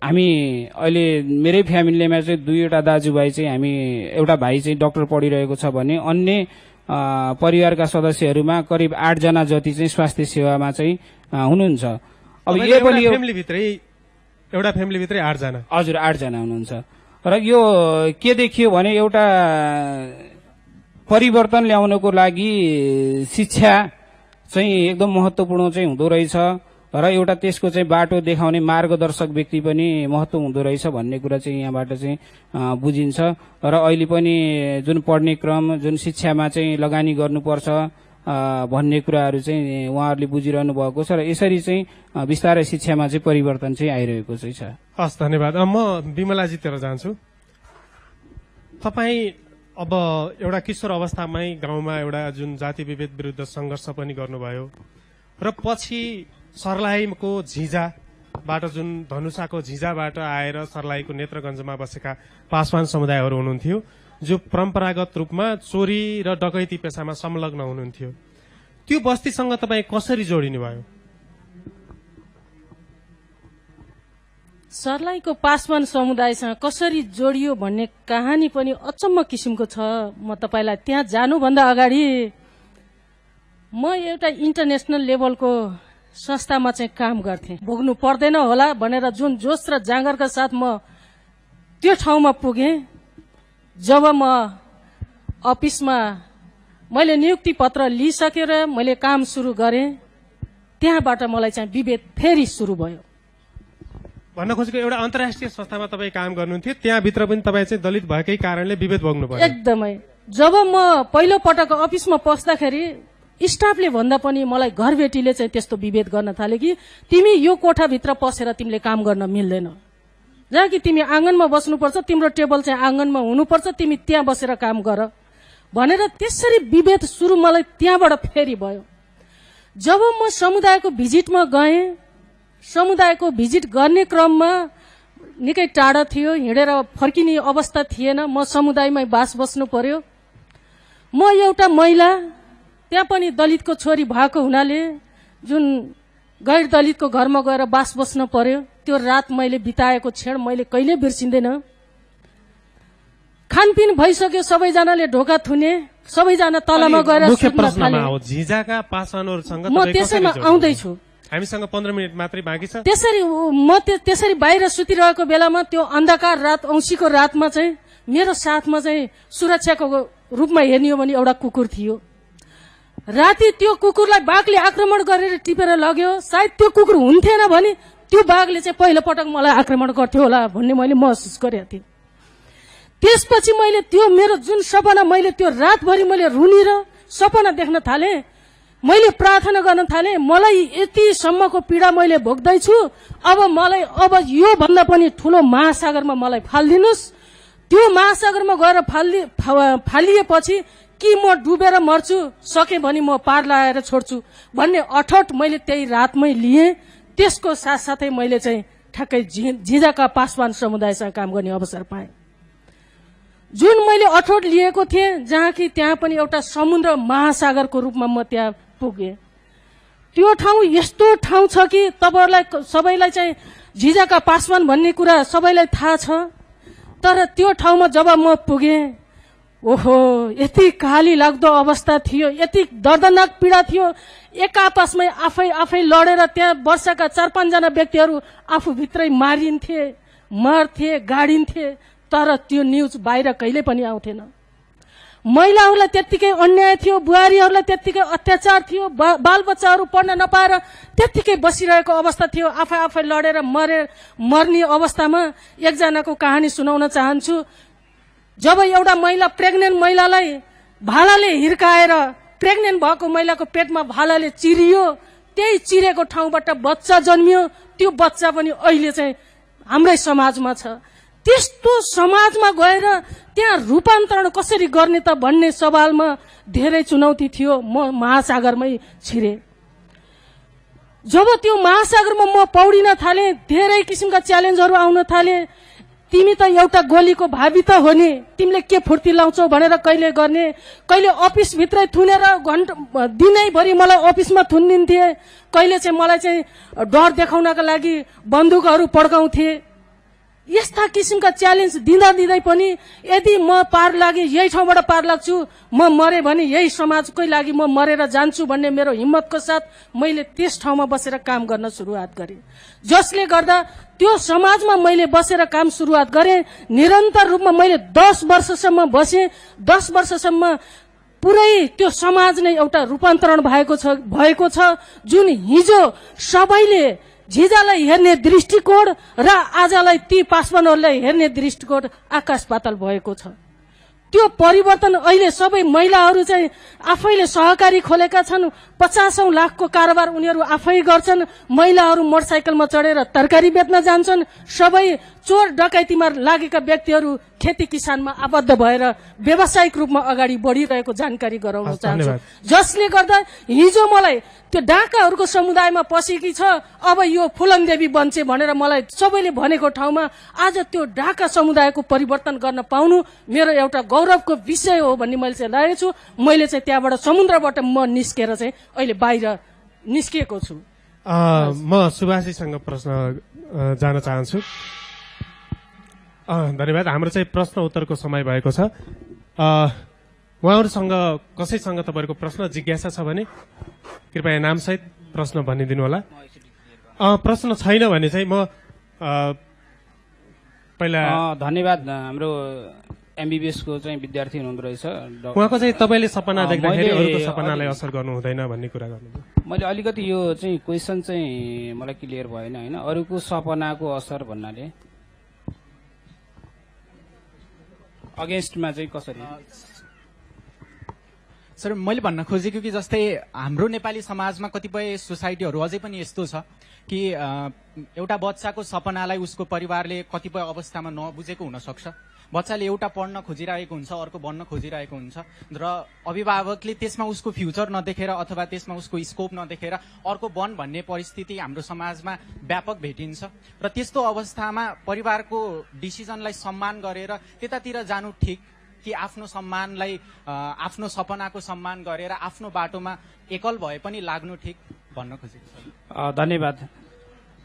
हामी अहिले मेरै फ्यामिलीमा चाहिँ 2वटा दाजुभाइ चाहिँ हामी एउटा भाइ चाहिँ डाक्टर पढिरहेको छ भने अन्य परिवारका सदस्यहरूमा करिब 8 जना जति चाहिँ स्वास्थ्य सेवामा चाहिँ हुनुहुन्छ। अब यो पनि एउटा फ्यामिली भित्रै 8 जना हजुर 8 जना हुनुहुन्छ र यो के देखियो भने एउटा परिवर्तन ल्याउनको लागि शिक्षा चाहिँ एकदम महत्त्वपूर्ण चाहिँ हुँदो रहेछ र एउटा त्यसको चाहिँ बाटो देखाउने मार्गदर्शक व्यक्ति पनि महत्त्व हुँदो रहेछ भन्ने कुरा चाहिँ यहाँबाट चाहिँ बुझिन्छ र अहिले पनि जुन पढ्ने क्रम जुन शिक्षामा चाहिँ लगानी गर्नुपर्छ भन्ने कुराहरू चाहिँ उहाँहरूले बुझिरहनु भएको छ र यसरी चाहिँ बिस्तारै शिक्षामा चाहिँ परिवर्तन चाहिँ आइरहेको चाहिँ छ। हस् धन्यवाद। म विमलाजीतिर जान्छु। तपाईँ अब एउटा किशोर अवस्थामै गाउँमा एउटा जुन जाति विभेद विरुद्ध संघर्ष पनि गर्नुभयो र पछि सर्लाहीको झिझाबाट जुन धनुषाको झिझाबाट आएर सर्लाहीको नेत्रगञ्जमा बसेका पासवान समुदायहरू हुनुहुन्थ्यो जो परम्परागत रूपमा चोरी र डकैती पेसामा संलग्न हुनुहुन्थ्यो। त्यो बस्तीसँग तपाईँ कसरी जोडिनु भयो? सर्लाहीको पासवान समुदायसँग कसरी जोडियो भन्ने कहानी पनि अचम्म किसिमको छ। म तपाईलाई त्यहाँ जानुभन्दा अगाडि म एउटा इन्टरनेसनल लेभलको संस्थामा चाहिँ काम गर्थेँ। भोग्नु पर्दैन होला भनेर जुन जोश र जाँगरका साथ म त्यो ठाउँमा पुगेँ। जब म अफिसमा मैले नियुक्ति पत्र लिइसकेर मैले काम सुरु गरेँ, त्यहाँबाट मलाई चाहिँ विभेद फेरि सुरु भयो। भन्न खोजेको एउटा अन्तर्राष्ट्रिय संस्थामा तपाईँ काम गर्नुहुन्थ्यो, त्यहाँभित्र पनि तपाईँ चाहिँ दलित भएकै कारणले विभेद भोग्नु पर्यो। एकदमै। जब म पहिलो पटक अफिसमा पस्दाखेरि स्टाफले भन्दा पनि मलाई घरबेटीले चाहिँ त्यस्तो विभेद गर्न थाले कि तिमी यो कोठाभित्र पसेर तिमीले काम गर्न मिल्दैन, जहाँ कि तिमी आँगनमा बस्नुपर्छ, तिम्रो टेबल चाहिँ आँगनमा हुनुपर्छ, तिमी त्यहाँ बसेर काम गर भनेर त्यसरी विभेद सुरु मलाई त्यहाँबाट फेरि भयो। जब म समुदायको भिजिटमा गएँ, समुदायको भिजिट गर्ने क्रममा निकै टाढा थियो, हिँडेर फर्किने अवस्था थिएन, म समुदायमै बास बस्नु पर्यो। म एउटा महिला, त्यहाँ पनि दलितको छोरी भएको हुनाले जुन गैर दलितको घरमा गएर बास बस्नु पर्यो, त्यो रात मैले बिताएको क्षण मैले कहिले बिर्सिँदैन। खानपिन भइसक्यो, सबैजनाले ढोका थुने, सबैजना तलमा गएर मुख्य सुत्न प्रश्नमा थाले। आऊ, झिझाका पासानहरूसँग म तपाईँ त्यसैमा कसरी जोड्नु? आउँदैछु। हामीसँग 15 मिनट मात्रै बाँकी छ। त्यसरी बाहिर सुतिरहेको बेलामा त्यो अन्धकार रात, औँसीको रातमा चाहिँ मेरो साथमा चाहिँ सुरक्षाको रूपमा हेर्ने हो भने एउटा कुकुर थियो। राति त्यो कुकुरलाई बाघले आक्रमण गरेर टिपेर लग्यो। सायद त्यो कुकुर हुन्थेन भने त्यो बाघले चाहिँ पहिलो पटक मलाई आक्रमण गर्थ्यो होला भन्ने मैले महसुस गरेको थिएँ। त्यसपछि मैले त्यो मेरो जुन सपना, मैले त्यो रातभरि मैले रुनेर सपना देख्न थालेँ। मैले प्रार्थना गर्न थालेँ, मलाई यतिसम्मको पीडा मैले भोग्दैछु, अब यो भन्दा पनि ठुलो महासागरमा मलाई फालिदिनुहोस्। त्यो महासागरमा गएर फालिएपछि कि म डुबेर मर्छु, सके भने म पार लगाएर छोड्छु भन्ने अठोट मैले त्यही रातमै लिएँ। त्यसको साथसाथै मैले चाहिँ ठ्याक्कै झिझाका पासवान समुदायसँग काम गर्ने अवसर पाएँ। जुन मैले अठोट लिएको थिएँ, जहाँ कि त्यहाँ पनि एउटा समुद्र महासागरको रूपमा म त्यहाँ पुगेँ। त्यो ठाउँ यस्तो ठाउँ छ कि तपाईहरुलाई सबैलाई चाहिँ झिझाका पासवान भन्ने कुरा सबैलाई थाहा छ। तर त्यो ठाउँमा जब म पुगेँ, ओहो, यति काली लाग्दो अवस्था थियो, यति दर्दनाक पीडा थियो। एक आपसमै आफै लडेर त्यहाँ वर्षका 4-5 जना व्यक्तिहरू आफूभित्रै मारिन्थे, मर्थे, गाडिन्थे। तर त्यो न्युज बाहिर कहिले पनि आउँथेन। महिलाहरूलाई त्यत्तिकै अन्याय थियो, बुहारीहरूलाई त्यत्तिकै अत्याचार थियो, बालबच्चाहरू पढ्न नपाएर त्यत्तिकै बसिरहेको अवस्था थियो। आफै लडेर मर्ने अवस्थामा एकजनाको कहानी सुनाउन चाहन्छु। जब एउटा महिला, प्रेग्नेन्ट महिलालाई भालाले हिर्काएर, प्रेग्नेन्ट भएको महिलाको पेटमा भालाले चिरियो, त्यही चिरेको ठाउँबाट बच्चा जन्मियो। त्यो बच्चा पनि अहिले चाहिँ हाम्रै समाजमा छ। त्यस्तो समाजमा गएर त्यहाँ रूपान्तरण कसरी गर्ने त भन्ने सवालमा धेरै चुनौती थियो। म महासागरमै छिरे। जब त्यो महासागरमा म पौडिन थाले, धेरै किसिमका च्यालेन्जहरू आउन थाले। तिमी त एउटा गोलीको भावी त हो नि, तिमीले के फुर्ती लाउँछौ भनेर कहिले गर्ने, कहिले अफिस भित्रै थुनेर दिनैभरि मलाई अफिसमा थुनिन्थे। कहिले चाहिँ मलाई चाहिँ डर देखाउनका लागि बन्दुकहरू पड्काउँथे। यस्ता किसिमका च्यालेन्ज दिँदै पनि यदि म पार लागे, यही ठाउँबाट पार लाग्छु, म मरे भने यही समाजकै लागि म मरेर जान्छु भन्ने मेरो हिम्मतको साथ मैले त्यस ठाउँमा बसेर काम गर्न सुरुवात गरेँ। जसले गर्दा त्यो समाजमा मैले बसेर काम सुरुवात गरेँ। निरन्तर रूपमा मैले 10 वर्षसम्म बसेँ। 10 वर्षसम्म पुरै त्यो समाज नै एउटा रूपान्तरण भएको छ। जुन हिजो सबैले झिझालाई हेर्ने दृष्टिकोण र आजलाई ती पासवानहरूलाई हेर्ने दृष्टिकोण आकाश पाताल भएको छ। त्यो परिवर्तन अहिले सबै महिलाहरू चाहिँ आफैले सहकारी खोलेका छन्। 50औं लाखको कारोबार उनीहरू आफै गर्छन्। महिलाहरू मोटरसाइकलमा चढेर तरकारी बेच्न जान्छन्। सबै चोर डकैतीमा लागेका व्यक्तिहरू खेती किसानमा आबद्ध भएर व्यावसायिक रूपमा अगाडि बढिरहेको जानकारी गराउन चाहन्छु। जसले गर्दा हिजो मलाई त्यो डाकाहरूको समुदायमा पसेकी छ, अब यो फुलनदेवी बन्छे भनेर मलाई सबैले भनेको ठाउँमा आज त्यो डाका समुदायको परिवर्तन गर्न पाउनु मेरो एउटा गौरवको विषय हो भन्ने मैले चाहिँ लागेको छु। मैले चाहिँ त्यहाँबाट समुद्रबाट म निस्केर चाहिँ अहिले बाहिर निस्किएको छु। म सुभाषीसँग प्रश्न जान चाहन्छु। धन्यवाद। हाम्रो चाहिँ प्रश्न उत्तरको समय भएको छ। उहाँहरूसँग कसैसँग तपाईँहरूको प्रश्न जिज्ञासा छ भने कृपया नामसहित प्रश्न भनिदिनु होला। प्रश्न छैन भने चाहिँ म पहिला धन्यवाद। हाम्रो MBBS को चाहिँ विद्यार्थी हुनुहुँदो रहेछ। उहाँको चाहिँ तपाईँले सपना देख्दाखेरि मैले अरूको सपनालाई असर गर्नु हुँदैन भन्ने कुरा गर्नुभयो। मैले अलिकति यो चाहिँ क्वेसन चाहिँ मलाई क्लियर भएन होइन। अरूको सपनाको असर भन्नाले अगेन्स्टमा चाहिँ कसरी? सर मैले भन्न खोजेको कि जस्तै हाम्रो नेपाली समाजमा कतिपय सोसाइटीहरू अझै पनि यस्तो छ कि एउटा बच्चाको सपनालाई उसको परिवारले कतिपय अवस्थामा नबुझेको हुन सक्छ। बच्चाले एउटा पढ्न खोजिरहेको हुन्छ, अर्को बन्न खोजिरहेको हुन्छ र अभिभावकले त्यसमा उसको फ्युचर नदेखेर अथवा त्यसमा उसको स्कोप नदेखेर अर्को बन भन्ने परिस्थिति हाम्रो समाजमा व्यापक भेटिन्छ र त्यस्तो अवस्थामा परिवारको डिसिजनलाई सम्मान गरेर त्यतातिर जानु ठिक कि आफ्नो सम्मानलाई आफ्नो सपनाको सम्मान गरेर आफ्नो बाटोमा एकल भए पनि लाग्नु ठिक भन्न खोजेको छ। धन्यवाद।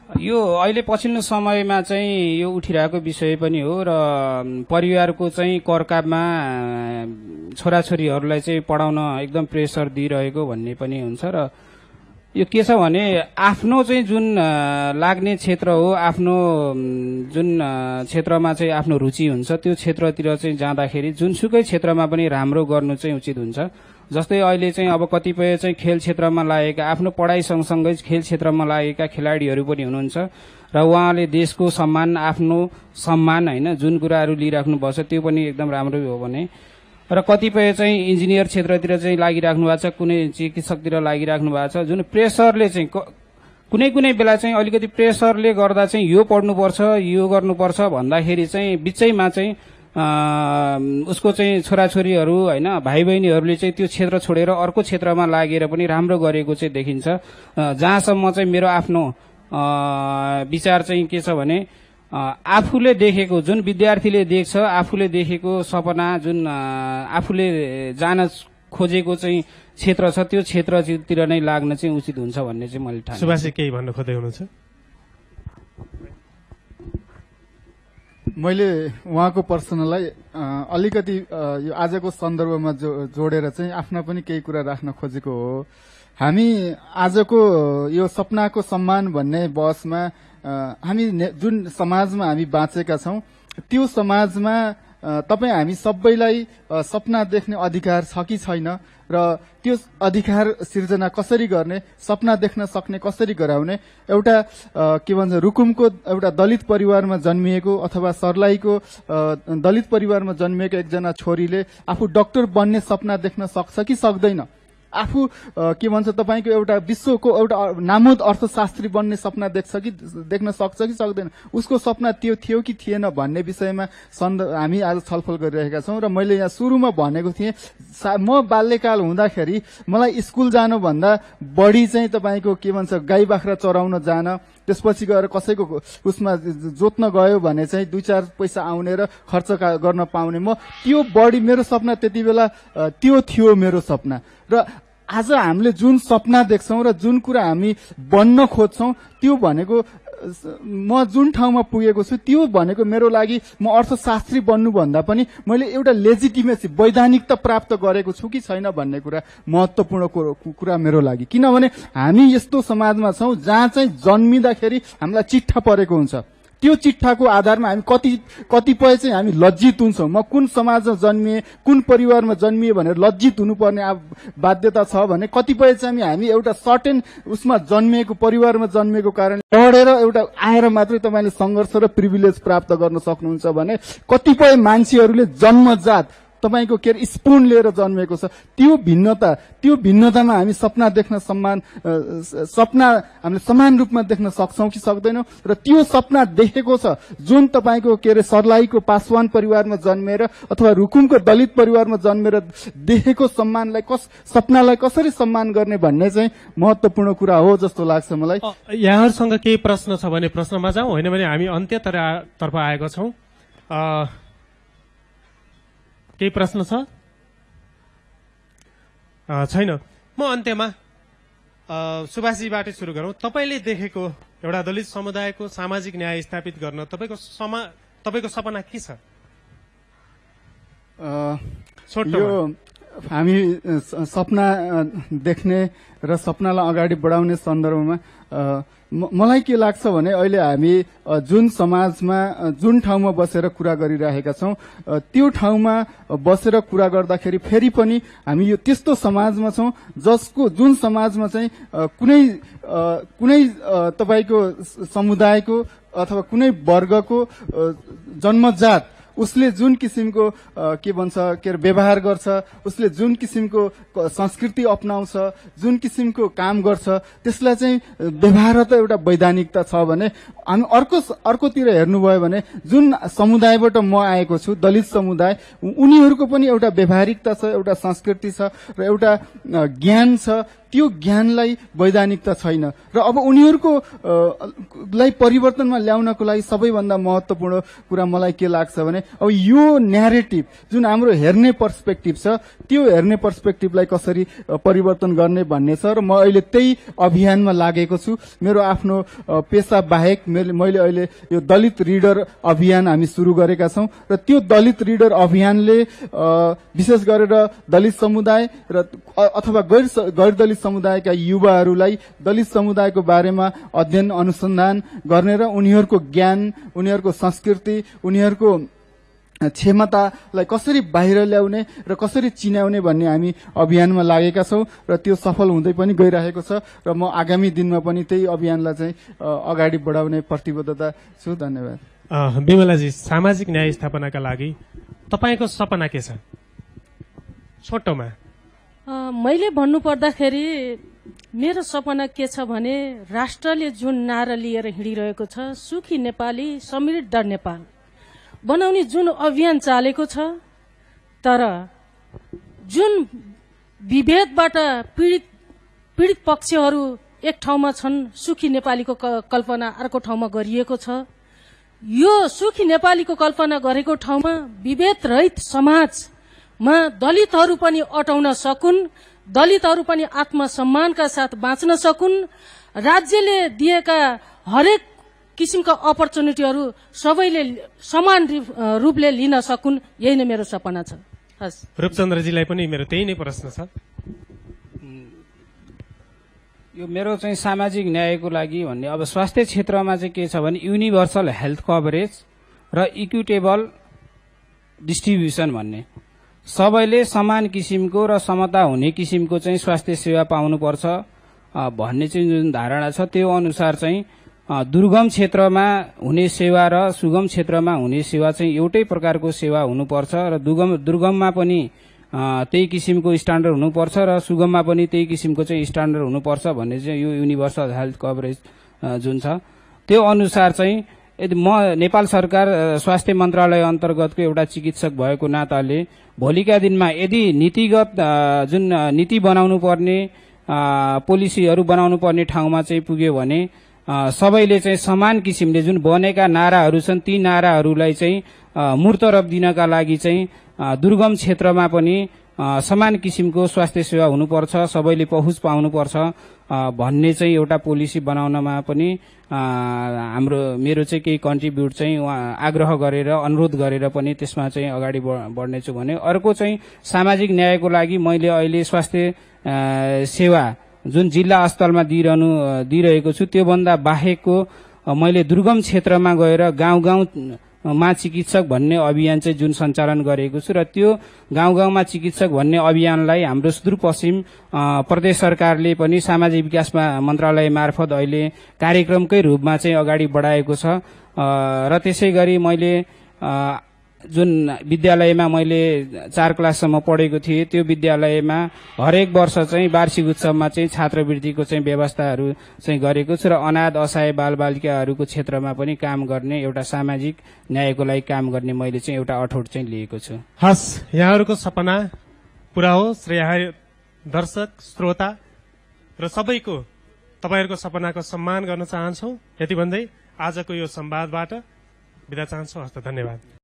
यो अहिले पछिल्लो समयमा चाहिँ यो उठिरहेको विषय पनि हो र परिवारको चाहिँ करकापमा छोराछोरीहरूलाई चाहिँ पढाउन एकदम प्रेसर दिइरहेको भन्ने पनि हुन्छ र यो के छ भने आफ्नो चाहिँ जुन लाग्ने क्षेत्र हो, आफ्नो जुन क्षेत्रमा चाहिँ आफ्नो रुचि हुन्छ त्यो क्षेत्रतिर चाहिँ जाँदाखेरि जुनसुकै क्षेत्रमा पनि राम्रो गर्नु चाहिँ उचित हुन्छ। जस्तै अहिले चाहिँ अब कतिपय चाहिँ खेल क्षेत्रमा लागेका, आफ्नो पढाइ सँगसँगै खेल क्षेत्रमा लागेका खेलाडीहरू पनि हुनुहुन्छ र उहाँले देशको सम्मान, आफ्नो सम्मान होइन जुन कुराहरू लिइराख्नु भएको छ त्यो पनि एकदम राम्रो हो भने र कतिपय चाहिँ इन्जिनियर क्षेत्रतिर चाहिँ लागिराख्नु भएको छ, कुनै चिकित्सकतिर लागिराख्नु भएको छ। जुन प्रेसरले चाहिँ कुनै कुनै बेला चाहिँ अलिकति प्रेसरले गर्दा चाहिँ यो पढ्नुपर्छ, यो गर्नुपर्छ भन्दाखेरि चाहिँ बिचैमा चाहिँ उसको चाहिँ छोराछोरीहरू होइन भाइ बहिनीहरूले चाहिँ त्यो क्षेत्र छोडेर अर्को क्षेत्रमा लागेर पनि राम्रो गरेको चाहिँ देखिन्छ। जहाँसम्म चाहिँ मेरो आफ्नो विचार चाहिँ के छ भने आफूले देखेको जुन विद्यार्थीले देख्छ, आफूले देखेको सपना जुन आफूले जान खोजेको चाहिँ क्षेत्र छ त्यो क्षेत्रतिर नै लाग्न चाहिँ उचित हुन्छ भन्ने चाहिँ मैले ठाने। सुभाषजी केही भन्न खोज्दै हुनुहुन्छ? मैले उहाँको प्रश्नलाई अलिकति यो आजको सन्दर्भमा जोडेर चाहिँ आफ्ना पनि केही कुरा राख्न खोजेको हो। हामी आजको यो सपनाको सम्मान भन्ने बहसमा हामी जुन समाजमा हामी बाँचेका छौं त्यो समाजमा तपाईँ हामी सबैलाई सपना देख्ने अधिकार छ कि छैन र त्यो अधिकार सिर्जना कसरी गर्ने, सपना देख्न सक्ने कसरी गराउने। एउटा के भन्छ रुकुमको एउटा दलित परिवारमा जन्मिएको अथवा सर्लाहीको दलित परिवारमा जन्मिएको एकजना छोरीले आफू डाक्टर बन्ने सपना देख्न सक्छ कि सक्दैन? आफू के भन्छ तपाईको एउटा विश्वको एउटा नामुद अर्थशास्त्री बन्ने सपना देख्न सक्छ कि सक्दैन? उसको सपना त्यो थियो कि थिएन भन्ने विषयमा हामी आज छलफल गरिरहेका छौं। र मैले यहाँ सुरुमा भनेको थिएँ म बाल्यकाल हुँदाखेरि मलाई स्कुल जानुभन्दा बढी चाहिँ तपाईको के भन्छ गाई बाख्रा चराउन जान, त्यसपछि गएर कसैको उसमा जोत्न गयो भने चाहिँ 2-4 पैसा आउने र खर्च गर्न पाउने, म त्यो बढी मेरो सपना त्यति बेला त्यो थियो मेरो सपना। र आज हामीले जुन सपना देख्छौं र जुन कुरा हामी बन्न खोज्छौं त्यो भनेको म जुन ठाउँमा पुगेको छु त्यो भनेको मेरो लागि म अर्थशास्त्री बन्नु भन्दा पनि मैले एउटा लेजिटिमेसी वैधानिकता प्राप्त गरेको छु कि छैन भन्ने कुरा महत्त्वपूर्ण कुरा मेरो लागि। किनभने हामी यस्तो समाजमा छौं जहाँ चाहिँ जन्मिँदाखेरि हामीलाई चिट्ठा परेको हुन्छ। त्यो चिट्ठाको आधारमा हामी कतिपय चाहिँ हामी लज्जित हुन्छौं। म कुन समाजमा जन्मिए, कुन परिवारमा जन्मिए भनेर लज्जित हुनुपर्ने बाध्यता छ भने कतिपय चाहिँ हामी एउटा सर्टेन उसमा जन्मिएको परिवारमा जन्मिएको कारण पढेर एउटा आएर मात्रै तपाईले संघर्ष र प्रिभिलेज प्राप्त गर्न सक्नुहुन्छ भने कतिपय मान्छेहरूले जन्मजात तपाईको के स्पुन लिएर जन्मेको छ। त्यो भिन्नतामा हामी सपना देख्न सपना हामीले समान रूपमा देख्न सक्छौं कि सक्दैनौं? र त्यो सपना देखेको छ जुन तपाईको के सर्लाहीको पासवान परिवारमा जन्मेर अथवा रुकुमको दलित परिवारमा जन्मेर देखेको सपनालाई कसरी सम्मान गर्ने भन्ने चाहिँ महत्त्वपूर्ण कुरा हो जस्तो लाग्छ मलाई। यहाँहरुसँग केही प्रश्न छ भने प्रश्नमा जाउँ, होइन भने हामी अन्त्यतर्फ आएका छौं। केही प्रश्न छ? छैन। म अन्त्यमा सुभाषजीबाटै सुरु गरौं। तपाईले देखेको एउटा दलित समुदायको सामाजिक न्याय स्थापित गर्न तपाईको सपना के छ? यो हामी सपना देख्ने र सपनालाई अगाडि बढाउने सन्दर्भमा मलाई के लाग्छ भने अहिले हामी जुन समाजमा जुन ठाउँमा बसेर कुरा गरिरहेका छौं त्यो ठाउँमा बसेर कुरा गर्दाखेरि फेरि पनि हामी यो त्यस्तो समाजमा छौं जसको जुन समाजमा चाहिँ कुनै तपाईको समुदायको अथवा कुनै वर्गको जन्मजात उसले जुन किसिमको के भन्छ के व्यवहार गर्छ, उसले जुन किसिमको संस्कृति अपनाउँछ, जुन किसिमको काम गर्छ, त्यसलाई चाहिँ व्यवहार त एउटा वैधानिकता छ भने हामी अर्कोतिर हेर्नुभयो भने जुन समुदायबाट म आएको छु, दलित समुदाय, उनीहरूको पनि एउटा व्यवहारिकता छ, एउटा संस्कृति छ र एउटा ज्ञान छ। त्यो ज्ञानलाई वैधानिकता छैन र अब उनीहरूको लाई परिवर्तनमा ल्याउनको लागि सबैभन्दा महत्वपूर्ण कुरा मलाई के लाग्छ भने अब यो न्यारेटिभ जुन हाम्रो हेर्ने पर्सपेक्टिभ छ त्यो हेर्ने पर्सपेक्टिभलाई कसरी परिवर्तन गर्ने भन्ने छ र म अहिले त्यही अभियानमा लागेको छु। मेरो आफ्नो पेशा बाहेक मैले अहिले यो दलित रिडर अभियान हामी सुरु गरेका छौं र त्यो दलित रिडर अभियानले विशेष गरेर दलित समुदाय र अथवा गैर दलित समुदायका युवाहरूलाई दलित समुदायको बारेमा अध्ययन अनुसन्धान गर्ने र उनीहरूको ज्ञान, उनीहरूको संस्कृति, उनीहरूको क्षमतालाई कसरी बाहिर ल्याउने र कसरी चिनाउने भन्ने हामी अभियानमा लागेका छौं र त्यो सफल हुँदै पनि गइरहेको छ र म आगामी दिनमा पनि त्यही अभियानलाई चाहिँ अगाडि बढाउने प्रतिबद्धता छु। धन्यवाद। बिमलाजी, सामाजिक न्याय स्थापनाका लागि तपाईको सपना के छ छोटोमा? मैले भन्नु पर्दाखेरि मेरो सपना के छ भने राष्ट्रले जुन नारा लिएर हिँडिरहेको छ, सुखी नेपाली समृद्ध नेपाल बनाउने जुन अभियान चालेको छ, तर जुन विभेदबाट पीडित पक्षहरू एक ठाउँमा छन्, सुखी नेपालीको कल्पना अर्को ठाउँमा गरिएको छ। यो सुखी नेपालीको कल्पना गरेको ठाउँमा विभेद रहित समाजमा दलितहरू पनि अटाउन सकुन्, दलितहरू पनि आत्मसम्मानका साथ बाँच्न सकुन्, राज्यले दिएका हरेक किसिमका अपर्च्युनिटीहरू सबैले समान रूपले लिन सकुन्, यही नै मेरो सपना छ। हस्, रूपचन्द्रजीलाई पनि मेरो त्यही नै प्रश्न छ। यो मेरो चाहिँ सामाजिक न्यायको लागि भन्ने अब स्वास्थ्य क्षेत्रमा चाहिँ के छ भने युनिभर्सल हेल्थ कभरेज र इक्विटेबल डिस्ट्रिब्युसन भन्ने, सबैले समान किसिमको र समता हुने किसिमको चाहिँ स्वास्थ्य सेवा पाउनुपर्छ भन्ने चाहिँ जुन धारणा छ, त्यो अनुसार चाहिँ दुर्गम क्षेत्रमा हुने सेवा र सुगम क्षेत्रमा हुने सेवा चाहिँ एउटै प्रकारको सेवा हुनुपर्छ र दुर्गममा पनि त्यही किसिमको स्ट्यान्डर्ड हुनुपर्छ र सुगममा पनि त्यही किसिमको चाहिँ स्ट्यान्डर्ड हुनुपर्छ भन्ने चाहिँ यो युनिभर्सल हेल्थ कभरेज जुन छ त्यो अनुसार चाहिँ यदि म नेपाल सरकार स्वास्थ्य मन्त्रालय अन्तर्गतको एउटा चिकित्सक भएको नाताले भोलिका दिनमा यदि नीतिगत जुन नीति बनाउनु पर्ने पोलिसीहरू बनाउनु पर्ने ठाउँमा चाहिँ पुग्यो भने सबैले चाहिँ समान किसिमले जुन बनेका नाराहरू छन् ती नाराहरूलाई चाहिँ मूर्त रूप दिनका लागि चाहिँ दुर्गम क्षेत्रमा पनि समान किसिमको स्वास्थ्य सेवा हुनुपर्छ, सबैले पहुँच पाउनुपर्छ भन्ने चाहिँ एउटा पोलिसी बनाउनमा पनि मेरो चाहिँ केही कन्ट्रिब्युट चाहिँ आग्रह गरेर अनुरोध गरेर पनि त्यसमा चाहिँ अगाडि बढ्नेछु भने अर्को चाहिँ सामाजिक न्यायको लागि मैले अहिले स्वास्थ्य सेवा जुन जिल्ला अस्पतालमा दिइरहेको छु त्योभन्दा बाहेकको मैले दुर्गम क्षेत्रमा गएर गाउँ चिकित्सक भन्ने अभियान चाहिँ जुन सञ्चालन गरेको छु र त्यो गाउँ चिकित्सक भन्ने अभियानलाई हाम्रो सुदूरपश्चिम प्रदेश सरकारले पनि सामाजिक विकास मन्त्रालय मार्फत अहिले कार्यक्रमकै रूपमा चाहिँ अगाडि बढाएको छ र त्यसै गरी मैले जुन विद्यालयमा मैले 4 क्लाससम्म पढेको थिएँ त्यो विद्यालयमा हरेक वर्ष चाहिँ वार्षिक उत्सवमा चाहिँ छात्रवृत्तिको चाहिँ व्यवस्थाहरू चाहिँ गरेको छु र अनाथ असहाय बालबालिकाहरूको क्षेत्रमा पनि काम गर्ने एउटा सामाजिक न्यायको लागि काम गर्ने मैले चाहिँ एउटा अठोट चाहिँ लिएको छु। हस्, यहाँहरूको सपना पूरा होस् र यहाँ दर्शक श्रोता र सबैको तपाईहरूको सपनाको सम्मान गर्न चाहन्छौ। यति भन्दै आजको यो संवादबाट बिदा चाहन्छु। हस्त, धन्यवाद।